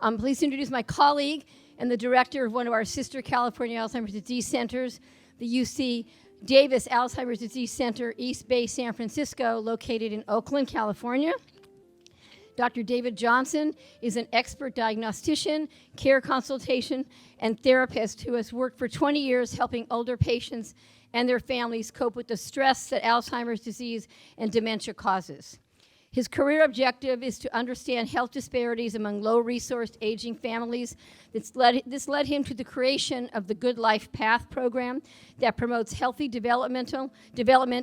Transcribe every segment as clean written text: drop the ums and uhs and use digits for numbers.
I'm pleased to introduce my colleague and the director of one of our sister California Alzheimer's Disease Centers, the UC Davis Alzheimer's Disease Center, East Bay, San Francisco, located in Oakland, California. Dr. David Johnson is an expert diagnostician, care consultation, and therapist who has worked for 20 years helping older patients and their families cope with the stress that Alzheimer's disease and dementia causes. His career objective is to understand health disparities among low-resourced aging families. This led him to the creation of the Good Life Path program that promotes healthy development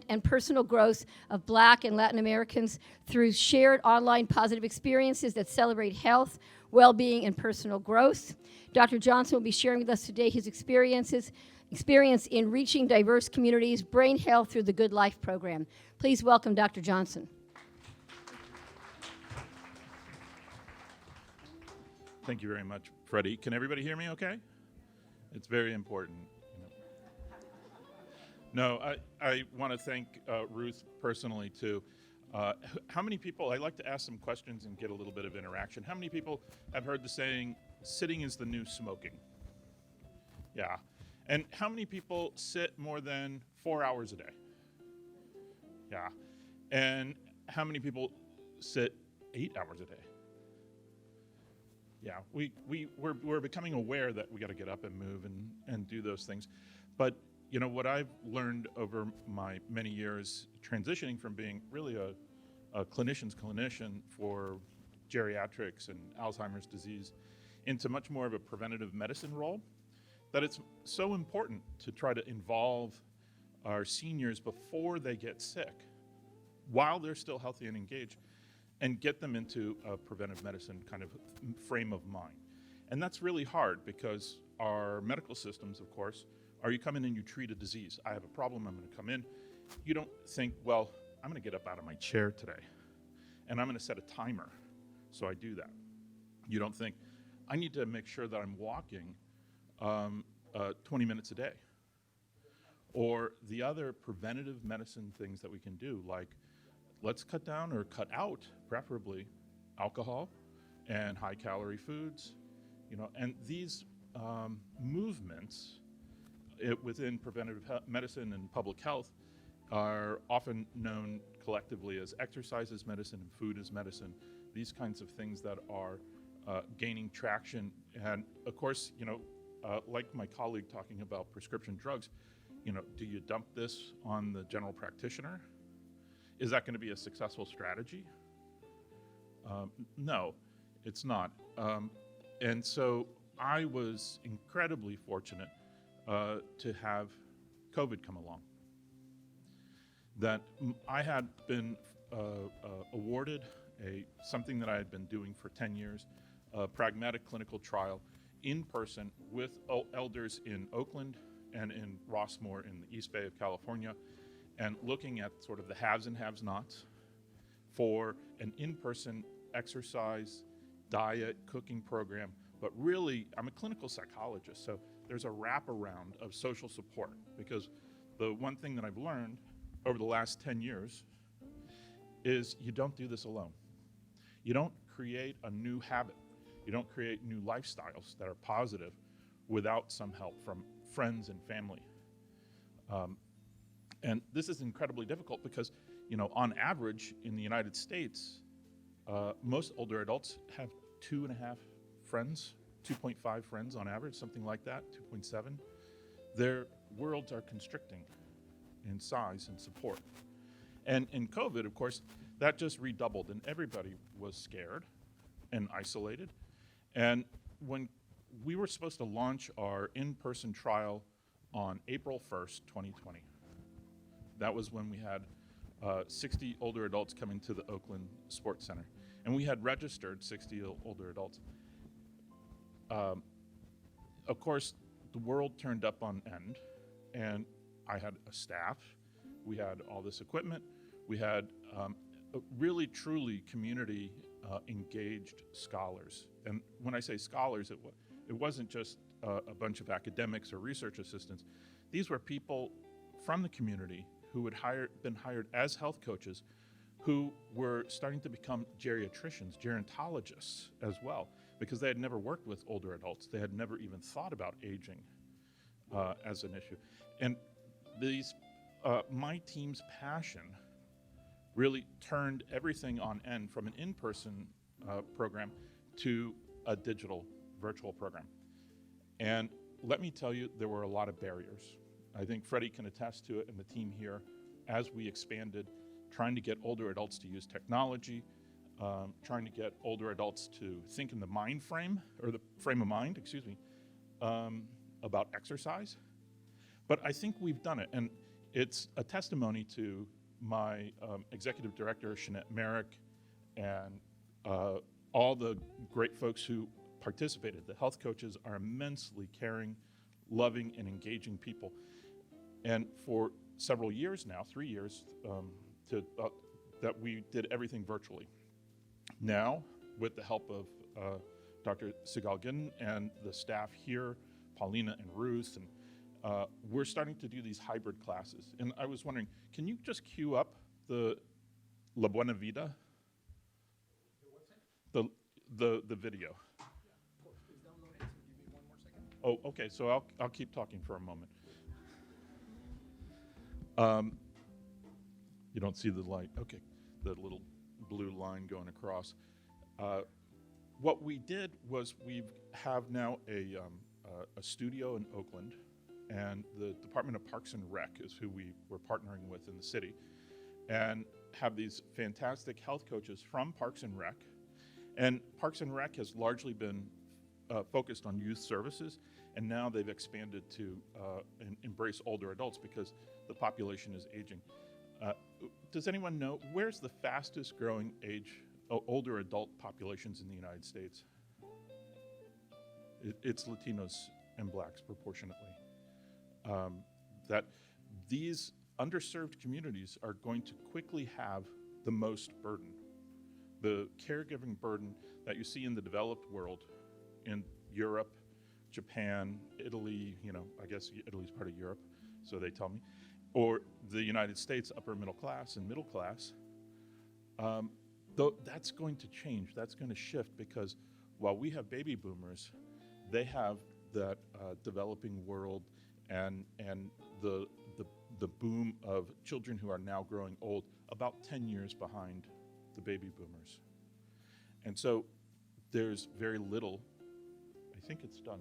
and personal growth of Black and Latin Americans through shared online positive experiences that celebrate health, well-being, and personal growth. Dr. Johnson will be sharing with us today his experience in reaching diverse communities, brain health through the Good Life program. Please welcome Dr. Johnson. Thank you very much, Freddie. Can everybody hear me okay? It's very important. No, I want to thank Ruth personally, too. How many people, I like to ask some questions and get a little bit of interaction. How many people have heard the saying, sitting is the new smoking? Yeah. And how many people sit more than 4 hours a day? Yeah. And how many people sit 8 hours a day? Yeah, we're becoming aware that we got to get up and move and do those things. But, you know, what I've learned over my many years transitioning from being really a clinician for geriatrics and Alzheimer's disease into much more of a preventative medicine role, that it's so important to try to involve our seniors before they get sick, while they're still healthy and engaged, and get them into a preventive medicine kind of frame of mind. And that's really hard because our medical systems, of course, are you come in and you treat a disease. I have a problem, I'm gonna come in. You don't think, well, I'm gonna get up out of my chair today and I'm gonna set a timer so I do that. You don't think, I need to make sure that I'm walking 20 minutes a day. Or the other preventative medicine things that we can do, like let's cut down or cut out, preferably, alcohol and high-calorie foods, you know. And these movements within preventative medicine and public health are often known collectively as exercise as medicine and food as medicine. These kinds of things that are gaining traction. And of course, you know, like my colleague talking about prescription drugs, you know, do you dump this on the general practitioner? Is that going to be a successful strategy? No, it's not. And so I was incredibly fortunate to have COVID come along. That I had been awarded something that I had been doing for 10 years, a pragmatic clinical trial in person with elders in Oakland and in Rossmore in the East Bay of California, and looking at sort of the haves and have-nots for an in-person exercise, diet, cooking program. But really, I'm a clinical psychologist, so there's a wraparound of social support, because the one thing that I've learned over the last 10 years is you don't do this alone. You don't create a new habit. You don't create new lifestyles that are positive without some help from friends and family. And this is incredibly difficult because, you know, on average in the United States, most older adults have 2.5 friends, 2.5 friends on average, something like that, 2.7. Their worlds are constricting in size and support. And in COVID, of course, that just redoubled, and everybody was scared and isolated. And when we were supposed to launch our in-person trial on April 1st, 2020, that was when we had 60 older adults coming to the Oakland Sports Center. And we had registered 60 older adults. Of course, the world turned up on end, and I had a staff. We had all this equipment. We had really, truly community engaged scholars. And when I say scholars, it wasn't just a bunch of academics or research assistants. These were people from the community who had been hired as health coaches, who were starting to become geriatricians, gerontologists as well. because they had never worked with older adults. They had never even thought about aging as an issue. And my team's passion really turned everything on end from an in-person program to a digital virtual program. And let me tell you, there were a lot of barriers. I think Freddie can attest to it, and the team here, as we expanded, trying to get older adults to use technology, trying to get older adults to think in the mind frame, or the frame of mind, excuse me, about exercise. But I think we've done it, and it's a testimony to my executive director, Shanette Merrick, and all the great folks who participated. The health coaches are immensely caring, loving, and engaging people. And for several years now, 3 years, that we did everything virtually. Now, with the help of Dr. Sigal Ginn and the staff here, Paulina and Ruth, and we're starting to do these hybrid classes. And I was wondering, can you just cue up the La Buena Vida? The video. Oh, okay, so I'll keep talking for a moment. You don't see the light, okay, the little blue line going across. What we did was we have now a studio in Oakland, and the Department of Parks and Rec is who we were partnering with in the city, and have these fantastic health coaches from Parks and Rec. And Parks and Rec has largely been focused on youth services, and now they've expanded to embrace older adults because the population is aging. Does anyone know where's the fastest growing older adult populations in the United States? It's Latinos and Blacks proportionately. That these underserved communities are going to quickly have the most burden. The caregiving burden that you see in the developed world, in Europe, Japan, Italy, I guess Italy's part of Europe, so they tell me, or the United States, upper middle class and middle class, though that's going to change, that's going to shift, because while we have baby boomers, they have that developing world and the boom of children who are now growing old, about 10 years behind the baby boomers. And so there's very little, I think it's done.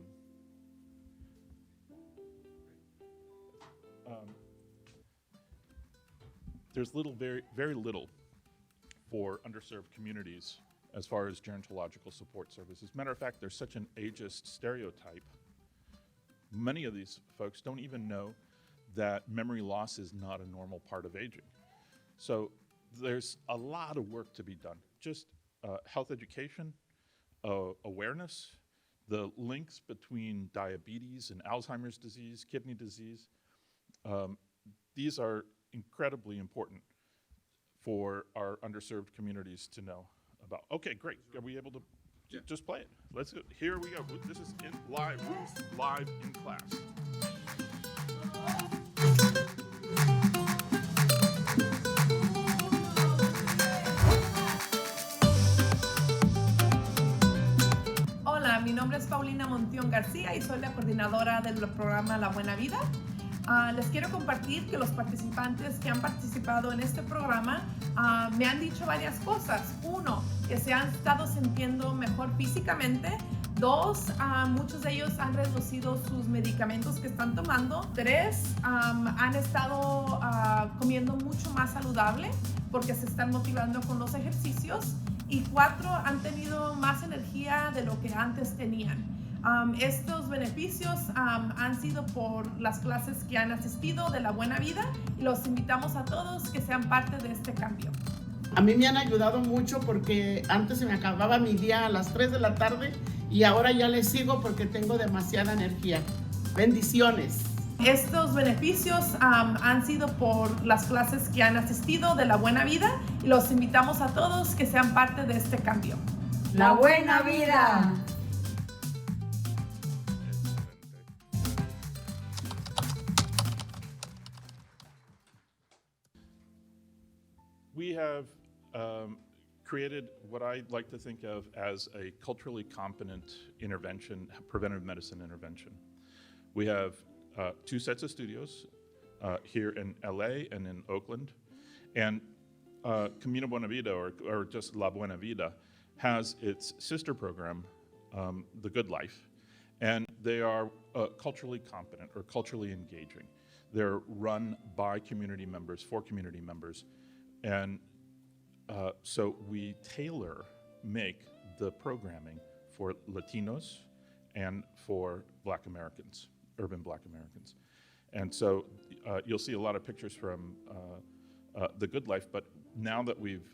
There's very little for underserved communities as far as gerontological support services. Matter of fact, there's such an ageist stereotype. Many of these folks don't even know that memory loss is not a normal part of aging. So there's a lot of work to be done. Just health education, awareness, the links between diabetes and Alzheimer's disease, kidney disease. These are incredibly important for our underserved communities to know about. Okay, great. Are we able to just play it? Let's go. Here we go. This is live in class. Hola, mi nombre es Paulina Montión García y soy la coordinadora del programa La Buena Vida. Les quiero compartir que los participantes que han participado en este programa me han dicho varias cosas. Uno, que se han estado sintiendo mejor físicamente. Dos, muchos de ellos han reducido sus medicamentos que están tomando. Tres, han estado comiendo mucho más saludable porque se están motivando con los ejercicios. Y cuatro, han tenido más energía de lo que antes tenían. Estos beneficios han sido por las clases que han asistido de La Buena Vida y los invitamos a todos que sean parte de este cambio. A mí me han ayudado mucho porque antes se me acababa mi día a las 3 de la tarde y ahora ya les sigo porque tengo demasiada energía. Bendiciones. Estos beneficios han sido por las clases que han asistido de La Buena Vida y los invitamos a todos que sean parte de este cambio. La Buena Vida. We have created what I like to think of as a culturally competent intervention, preventive medicine intervention. We have 2 sets of studios here in LA and in Oakland. And Camino Buena Vida, or just La Buena Vida, has its sister program, The Good Life. And they are culturally competent or culturally engaging. They're run by community members, for community members. And so we make the programming for Latinos and for Black Americans, urban Black Americans. And so you'll see a lot of pictures from The Good Life, but now that we've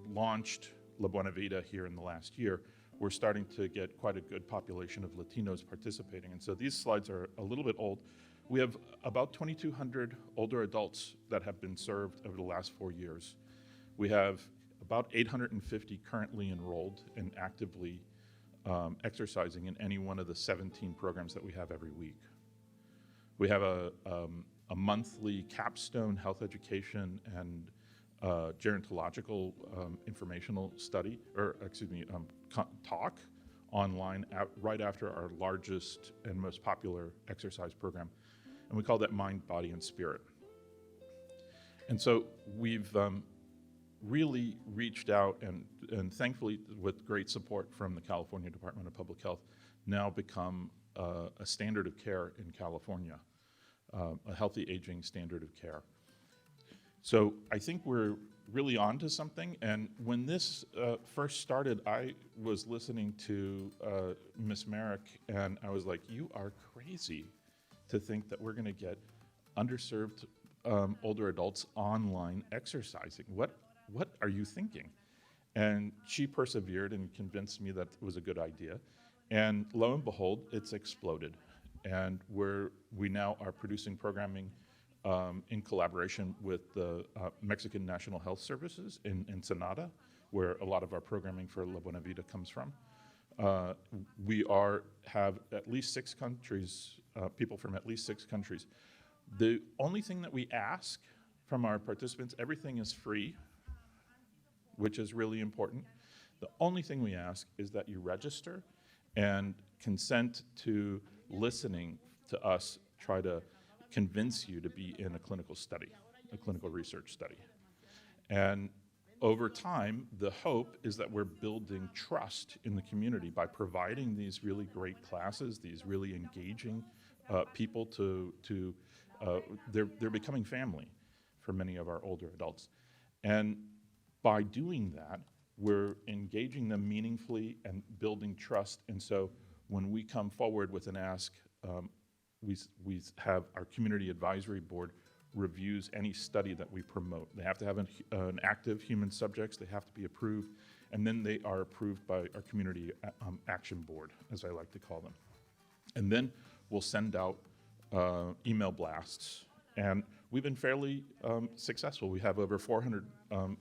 launched La Buena Vida here in the last year, we're starting to get quite a good population of Latinos participating. And so these slides are a little bit old. We have about 2,200 older adults that have been served over the last 4 years. We have about 850 currently enrolled and actively exercising in any one of the 17 programs that we have every week. We have a monthly capstone health education and gerontological informational study, talk online right after our largest and most popular exercise program. And we call that Mind, Body, and Spirit. And so we've really reached out and thankfully with great support from the California Department of Public Health, now become a standard of care in California, a healthy aging standard of care. So I think we're really onto something. And when this first started, I was listening to Miss Merrick, and I was like, you are crazy to think that we're gonna get underserved older adults online exercising. What are you thinking? And she persevered and convinced me that it was a good idea. And lo and behold, it's exploded. And we now are producing programming in collaboration with the Mexican National Health Services in Ensenada, where a lot of our programming for La Buena Vida comes from. We have at least 6 countries, people from at least 6 countries. The only thing that we ask from our participants, everything is free, which is really important. The only thing we ask is that you register and consent to listening to us try to convince you to be in a clinical study, a clinical research study. And over time, the hope is that we're building trust in the community by providing these really great classes, these really engaging people they're becoming family for many of our older adults. And by doing that, we're engaging them meaningfully and building trust. And so when we come forward with an ask, we have our community advisory board reviews any study that we promote. They have to have an active human subjects, they have to be approved, and then they are approved by our community action board, as I like to call them. And then we'll send out email blasts. And we've been fairly successful. We have over 400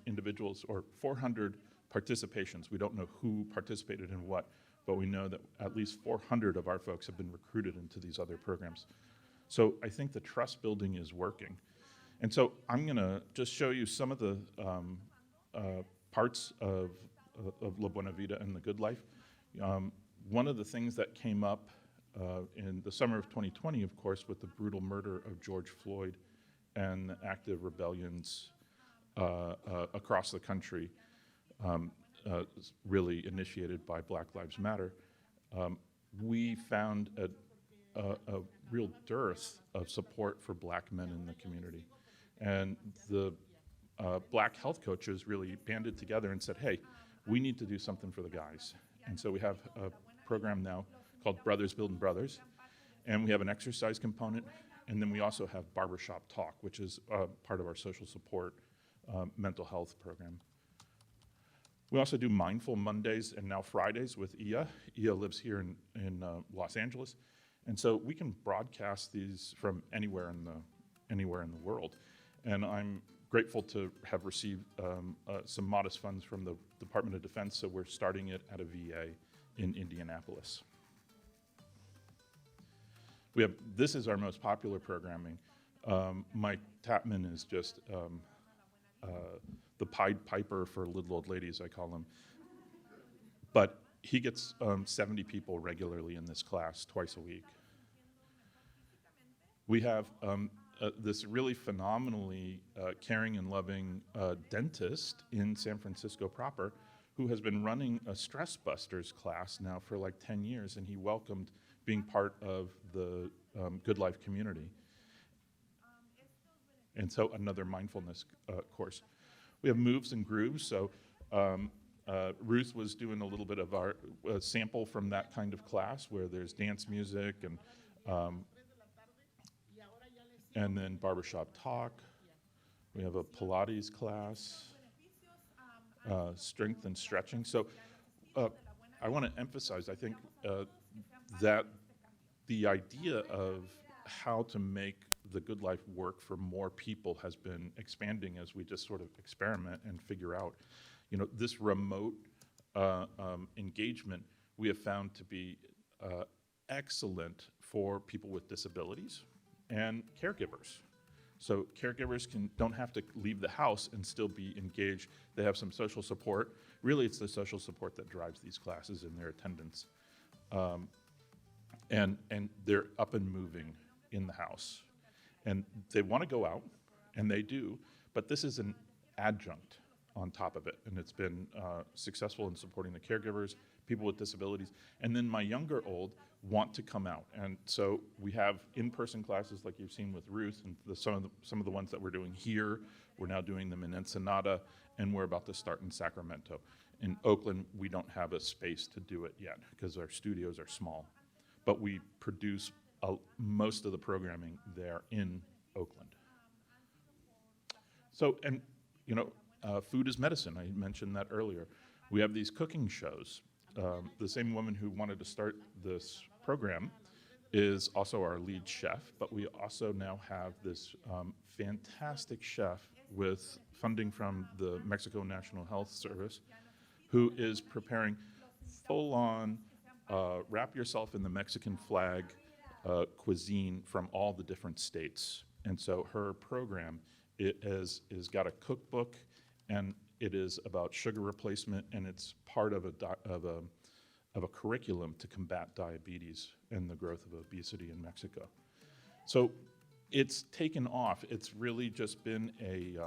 individuals or 400 participations. We don't know who participated in what, but we know that at least 400 of our folks have been recruited into these other programs. So I think the trust building is working. And so I'm gonna just show you some of the parts of La Buena Vida and the Good Life. One of the things that came up in the summer of 2020, of course, with the brutal murder of George Floyd and the active rebellions across the country, really initiated by Black Lives Matter, we found a real dearth of support for Black men in the community. And the Black health coaches really banded together and said, hey, we need to do something for the guys. And so we have a program now called Brothers Building Brothers, and we have an exercise component, and then we also have Barbershop Talk, which is part of our social support mental health program. We also do Mindful Mondays and now Fridays with Ia. Ia lives here in Los Angeles, and so we can broadcast these from anywhere in the world. And I'm grateful to have received some modest funds from the Department of Defense, so we're starting it at a VA in Indianapolis. This is our most popular programming. Mike Tapman is just the Pied Piper for little old ladies, I call him. But he gets 70 people regularly in this class twice a week. We have this really phenomenally caring and loving dentist in San Francisco proper who has been running a Stress Busters class now for like 10 years, and he welcomed being part of the Good Life community. And so another mindfulness course. We have moves and grooves, so Ruth was doing a little bit of our sample from that kind of class where there's dance music and then barbershop talk. We have a Pilates class, strength and stretching. So I want to emphasize, I think, that the idea of how to make the Good Life work for more people has been expanding as we just sort of experiment and figure out. This remote engagement we have found to be excellent for people with disabilities and caregivers. So caregivers don't have to leave the house and still be engaged. They have some social support. Really, it's the social support that drives these classes and their attendance. And they're up and moving in the house. And they want to go out, and they do, but this is an adjunct on top of it, and it's been successful in supporting the caregivers, people with disabilities, and then my younger old want to come out. And so we have in-person classes like you've seen with Ruth, and some of the ones that we're doing here, we're now doing them in Ensenada, and we're about to start in Sacramento. In Oakland, we don't have a space to do it yet because our studios are small, but we produce most of the programming there in Oakland. So, and food is medicine. I mentioned that earlier. We have these cooking shows. The same woman who wanted to start this program is also our lead chef, but we also now have this fantastic chef with funding from the Mexico National Health Service who is preparing full-on wrap yourself in the Mexican flag cuisine from all the different states. And so her program is got a cookbook, and it is about sugar replacement, and it's part of a curriculum to combat diabetes and the growth of obesity in Mexico. So it's taken off. It's really just been a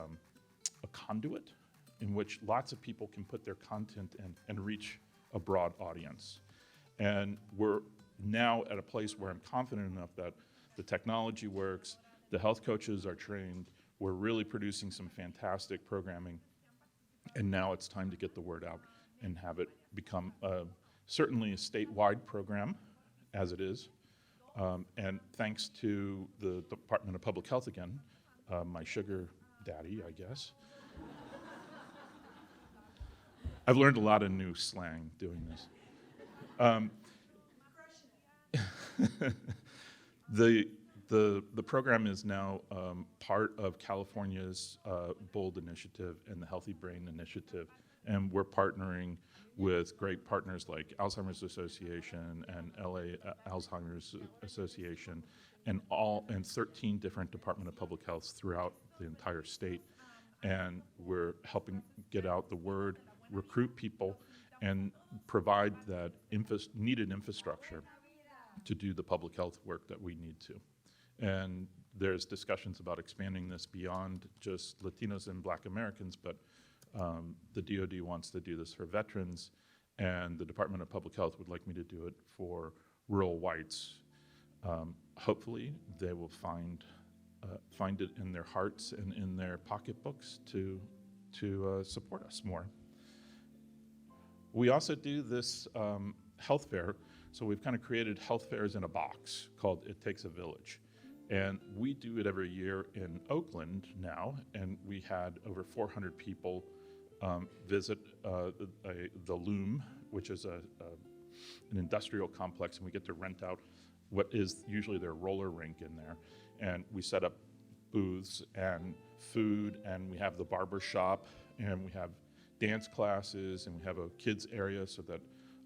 conduit in which lots of people can put their content in and reach a broad audience. And we're now at a place where I'm confident enough that the technology works, the health coaches are trained, we're really producing some fantastic programming, and now it's time to get the word out and have it become certainly a statewide program, as it is. And thanks to the Department of Public Health again, my sugar daddy, I guess. I've learned a lot of new slang doing this. The program is now part of California's BOLD initiative and the Healthy Brain Initiative, and we're partnering with great partners like Alzheimer's Association and LA Alzheimer's Association and 13 different Department of Public Health throughout the entire state. And we're helping get out the word, recruit people, and provide that needed infrastructure to do the public health work that we need to. And there's discussions about expanding this beyond just Latinos and Black Americans, but the DoD wants to do this for veterans, and the Department of Public Health would like me to do it for rural whites. Hopefully, they will find it in their hearts and in their pocketbooks to support us more. We also do this health fair, so we've kind of created health fairs in a box called It Takes a Village. And we do it every year in Oakland now, and we had over 400 people visit the Loom, which is an industrial complex, and we get to rent out what is usually their roller rink in there. And we set up booths and food, and we have the barber shop, and we have dance classes, and we have a kids area so that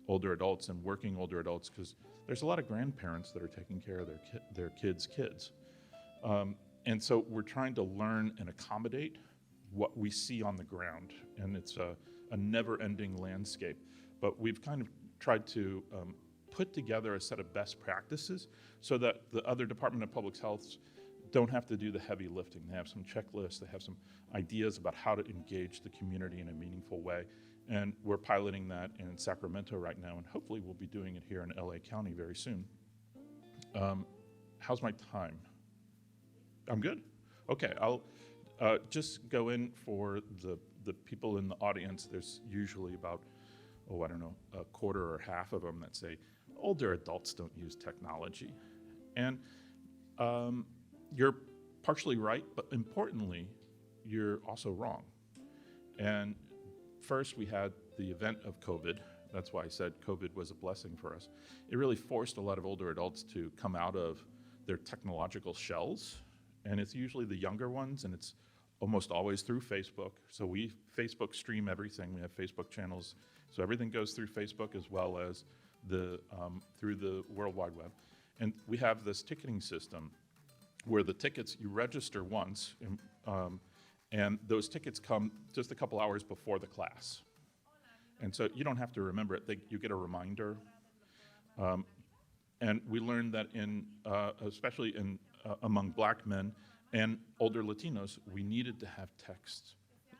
older adults and working older adults, because there's a lot of grandparents that are taking care of their kids' kids. And so we're trying to learn and accommodate what we see on the ground, and it's a never-ending landscape. But we've kind of tried to put together a set of best practices so that the other Department of Public Health don't have to do the heavy lifting. They have some checklists, they have some ideas about how to engage the community in a meaningful way. And we're piloting that in Sacramento right now, and hopefully we'll be doing it here in LA County very soon. How's my time? I'm good? Okay, I'll just go in for the people in the audience. There's usually about, I don't know, a quarter or half of them that say, older adults don't use technology. And you're partially right, but importantly, you're also wrong. And first, we had the event of COVID. That's why I said COVID was a blessing for us. It really forced a lot of older adults to come out of their technological shells, and it's usually the younger ones, and it's almost always through Facebook. So we Facebook stream everything. We have Facebook channels, so everything goes through Facebook as well as through the World Wide Web. And we have this ticketing system where the tickets, you register once, and those tickets come just a couple hours before the class. And so you don't have to remember it. You get a reminder. And we learned that especially among Black men and older Latinos, we needed to have text.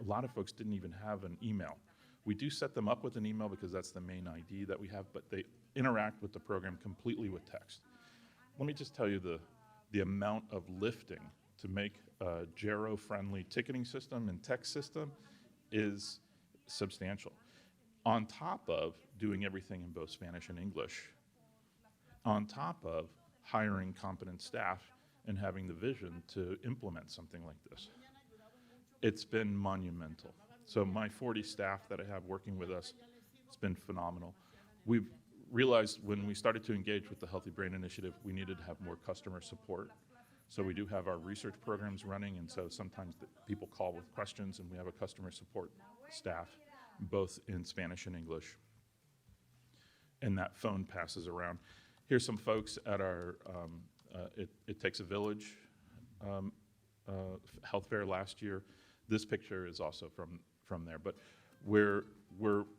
A lot of folks didn't even have an email. We do set them up with an email because that's the main ID that we have, but they interact with the program completely with text. Let me just tell you the amount of lifting to make a Gero-friendly ticketing system and text system is substantial. On top of doing everything in both Spanish and English, on top of hiring competent staff and having the vision to implement something like this. It's been monumental. So my 40 staff that I have working with us, it's been phenomenal. We've realized when we started to engage with the Healthy Brain Initiative, we needed to have more customer support. So we do have our research programs running, and so sometimes people call with questions, and we have a customer support staff, both in Spanish and English. And that phone passes around. Here's some folks at our It Takes a Village health fair last year. This picture is also from there, but we're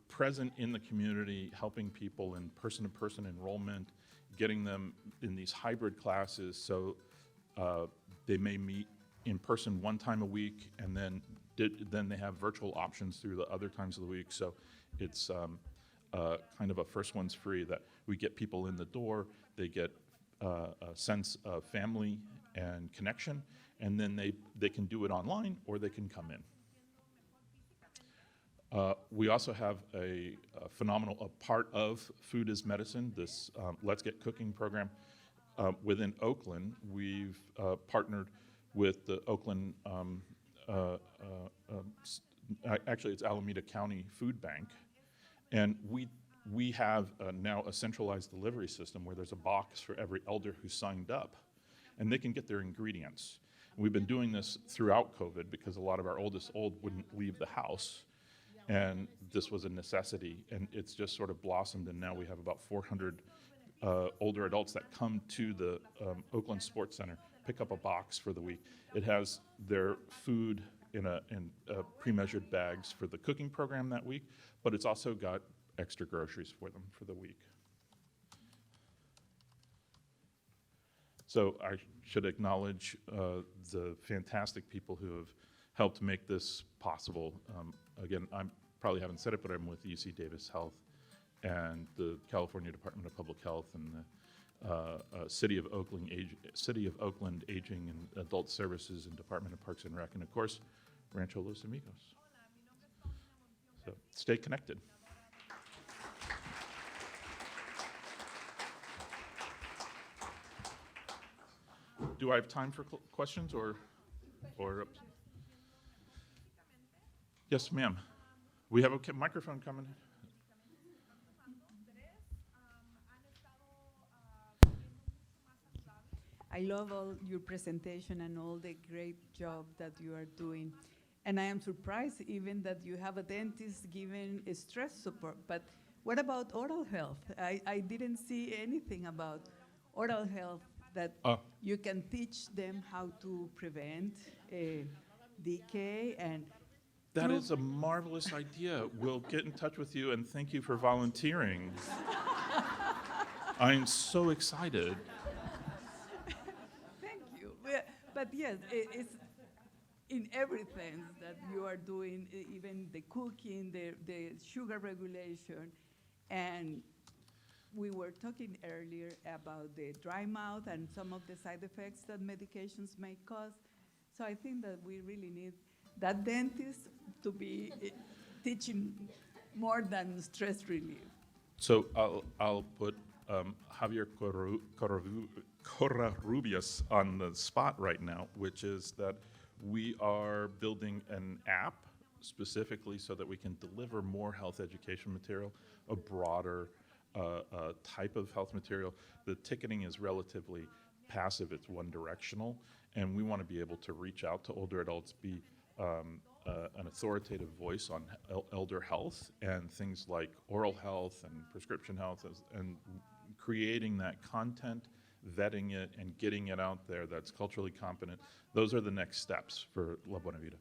present in the community, helping people in person-to-person enrollment, getting them in these hybrid classes so they may meet in person one time a week, and then they have virtual options through the other times of the week. So it's kind of a first one's free, that we get people in the door, they get a sense of family and connection, and then they can do it online or they can come in. We also have a phenomenal part of Food is Medicine, this Let's Get Cooking program. Within Oakland, we've partnered with the Oakland, actually it's Alameda County Food Bank, and we have now a centralized delivery system where there's a box for every elder who signed up, and they can get their ingredients. And we've been doing this throughout COVID because a lot of our oldest wouldn't leave the house, and this was a necessity, and it's just sort of blossomed, and now we have about 400 older adults that come to the Oakland Sports Center, pick up a box for the week. It has their food in pre-measured bags for the cooking program that week, but it's also got extra groceries for them for the week. So I should acknowledge the fantastic people who have helped make this possible. Again, I probably haven't said it, but I'm with UC Davis Health and the California Department of Public Health and the City of Oakland Aging and Adult Services and Department of Parks and Rec, and of course, Rancho Los Amigos. So stay connected. Do I have time for questions or? Yes, ma'am. We have a microphone coming. I love all your presentation and all the great job that you are doing. And I am surprised even that you have a dentist giving a stress support. But what about oral health? I didn't see anything about oral health that you can teach them how to prevent decay and That is a marvelous idea. We'll get in touch with you, and thank you for volunteering. I'm so excited. Thank you. But yes, it's in everything that you are doing, even the cooking, the sugar regulation. And we were talking earlier about the dry mouth and some of the side effects that medications may cause. So I think that we really need that dentist to be teaching more than stress relief. So I'll put Javier Corrarubias on the spot right now, which is that we are building an app specifically so that we can deliver more health education material, a broader type of health material. The ticketing is relatively passive, it's one directional, and we want to be able to reach out to older adults, be an authoritative voice on elder health and things like oral health and prescription health, and creating that content, vetting it, and getting it out there that's culturally competent. Those are the next steps for La Buena Vida.